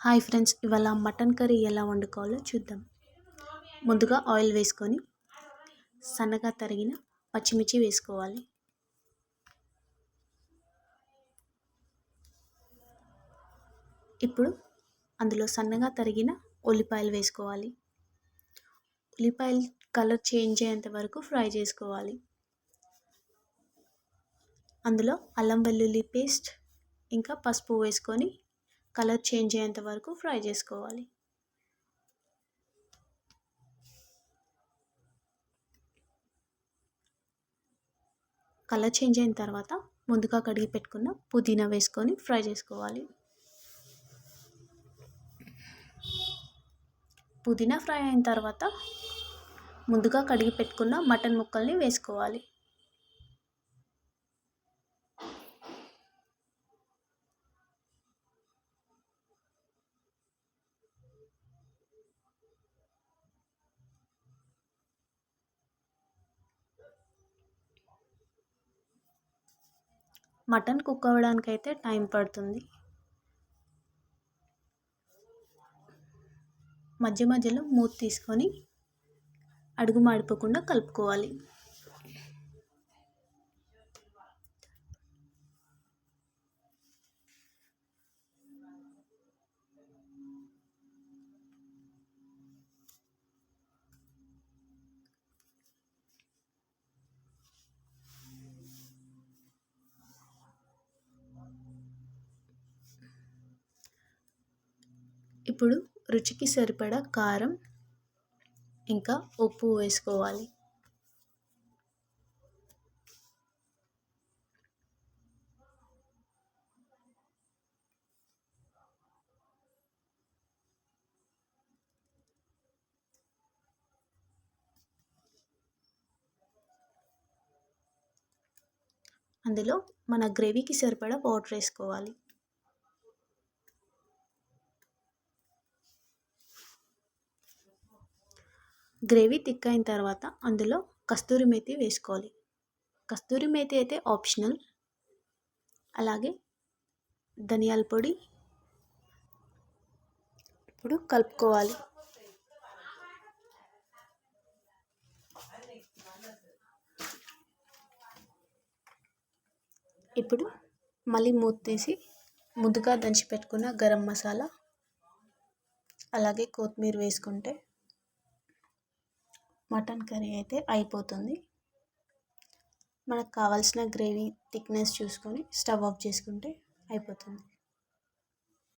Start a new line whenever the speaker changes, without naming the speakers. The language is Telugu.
హాయ్ ఫ్రెండ్స్, ఇవాళ మటన్ కర్రీ ఎలా వండుకోవాలో చూద్దాం. ముందుగా ఆయిల్ వేసుకొని సన్నగా తరిగిన పచ్చిమిర్చి వేసుకోవాలి. ఇప్పుడు అందులో సన్నగా తరిగిన ఉల్లిపాయలు వేసుకోవాలి. ఉల్లిపాయలు కలర్ చేంజ్ అయ్యేంత వరకు ఫ్రై చేసుకోవాలి. అందులో అల్లం వెల్లుల్లి పేస్ట్ ఇంకా పసుపు వేసుకొని కలర్ చేంజ్ అయ్యేంత వరకు ఫ్రై చేసుకోవాలి. కలర్ చేంజ్ అయిన తర్వాత ముందుగా కడిగి పెట్టుకున్న పుదీనా వేసుకొని ఫ్రై చేసుకోవాలి. పుదీనా ఫ్రై అయిన తర్వాత ముందుగా కడిగి పెట్టుకున్న మటన్ ముక్కల్ని వేసుకోవాలి. మటన్ కుక్ అవ్వడానికి అయితే టైం పడుతుంది. మధ్య మధ్యలో మూత తీసుకొని అడుగు మాడిపోకుండా కలుపుకోవాలి. ఇప్పుడు రుచికి సరిపడా కారం ఇంకా ఉప్పు వేసుకోవాలి. అందులో మన గ్రేవీకి సరిపడా వాటర్ వేసుకోవాలి. గ్రేవీ థిక్ అయిన తర్వాత అందులో కస్తూరి మేతి వేసుకోవాలి. కస్తూరి మేతి అయితే ఆప్షనల్. అలాగే ధనియాల పొడి. ఇప్పుడు కలుపుకోవాలి. ఇప్పుడు మళ్ళీ మూత తీసి ముందుగా దంచి పెట్టుకున్న గరం మసాలా అలాగే కొత్తిమీర వేసుకుంటే మటన్ కర్రీ అయితే అయిపోతుంది. మనకు కావాల్సిన గ్రేవీ థిక్నెస్ చూసుకొని స్టవ్ ఆఫ్ చేసుకుంటే అయిపోతుంది.